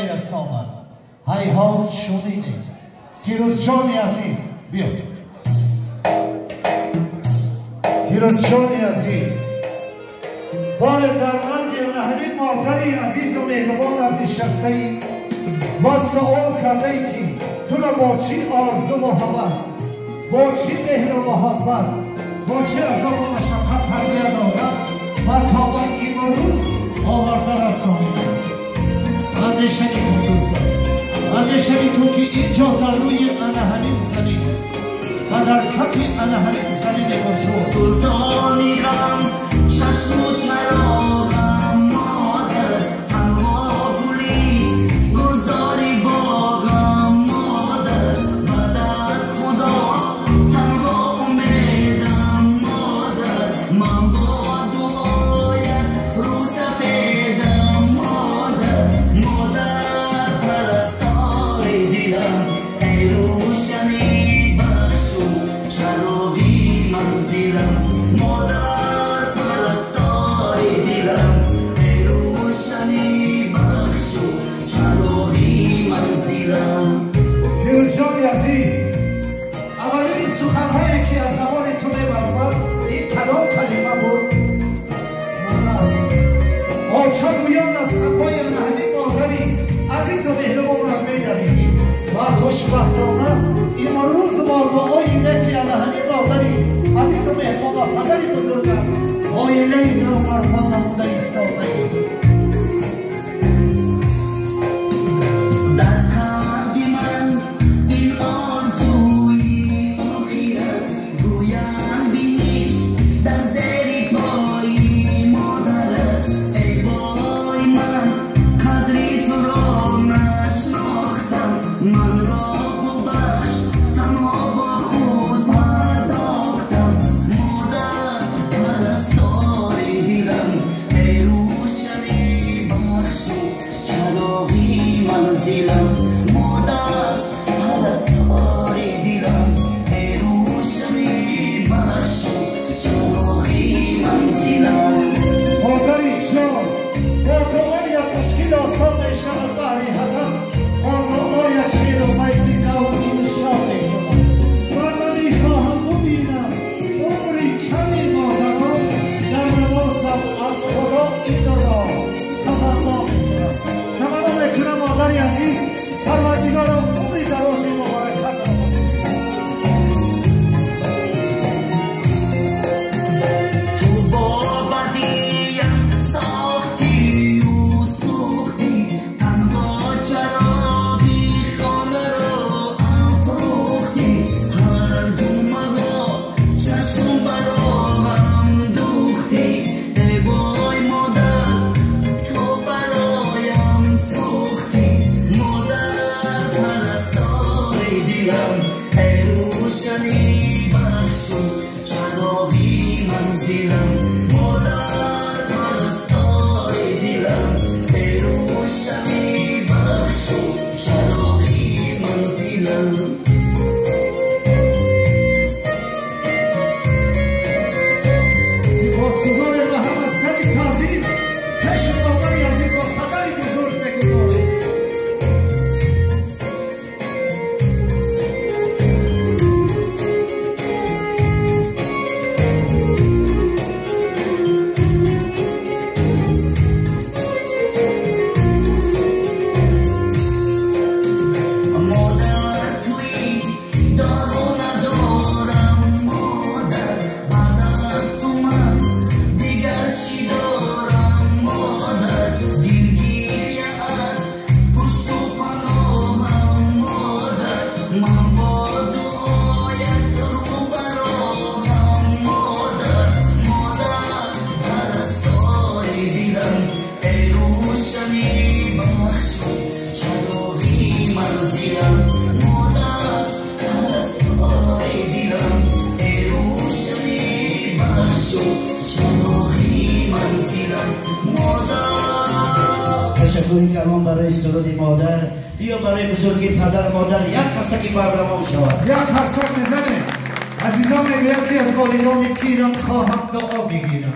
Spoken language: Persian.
میرس آمد حیحال چونی نیست فیروز جانی عزیز بیا فیروز جانی عزیز بار در رزی نهمین مادری عزیز و مهربان در نشسته ای و سؤال کرده ای که تو را با چی آرزو و هوس با چی مهر و محبت با چی عذاب و مشقت تربیت دادم و تا با امروز آورده رسانیدم اندیشنی کن دوستان اندیشنی کن که اینجا در روی انهمین زمین و در کف انهمین زمین بزرگ سلطانی غم چشم و چراغم مادر تنها گلی گلزاری باغم مادر بعد از خدا تنها امیدم مادر من با دعایت روز پیدم مادر پرستار دیدم ای روشنی بخش و چراغی منزلم مادر پرستار دیدم ای روشنی بخش و چراغی منزلم. فیروز جان عزیز اولین سخنهایی که از زبان تو میبرد این کدام کلمه بود؟ آچار گویان از قفای انهمین مادری عزیز و مهربان را میدویدی و خوشبختانه امروز با دعای نکی انهمین مادری عزیز و مهربان و پدری بزرگم آیله نامرفا نموده ایستاده ای در قلب من این آرزوی باقی است گویم بیش در زیر پایی مادر است ای وای من قدری تو را نشناختم من را ببخش تنها با خود پرداختم مادر پرستار دیدم ای روشنی بخش و چراغی منزلم مادر پرستار دیدم ای روشنی بخش و چراغی منزلم. مادری جان با دعایت مشکل آسان میشود بهری هدف با دعایت شیر و بیتی نو انشا میکنم من نمیخواهم ببینم عمری کمی مادران در نمازم از خدا این را تقاضا میکنم تمنا میکنم مادری عزیز پروردگارم عمری درازی مبارکت را تو با بدیم ساختی و سوختی تنها چراغی خانه رو افروختی هر جمعه ها چشم برایم دوختی ای وای مادر تو برایم سوختی مادر پرستار دیدم ای روشنی بخش و چراغی منزلم مادر پرستار دیدم ای روشنی بخش و چراغی منزلم. سپاسگزارم و هم از سر تعظیم پیش مادری عزیز و پدری بزرگ میگذارم. مادر توی دار و ندارم مادر بعد از تو من دیگر چی دارم مادر دلگیریت پشت و پناهم مادر من با دعایت رو براهم مادر پرستار دیدم ای روشنی بخش و چراغی منزلم مادر پرستار دیدم ای روشنی بخش و چراغی منزلم مادر. تشکری کردم برای سرود مادر. بیا برای بزرگی پدر مادر یک قصه برنامه شود یک حرفک میزنه عزیزان میگوید که از والدان پیرم خواهم دعا بگیرم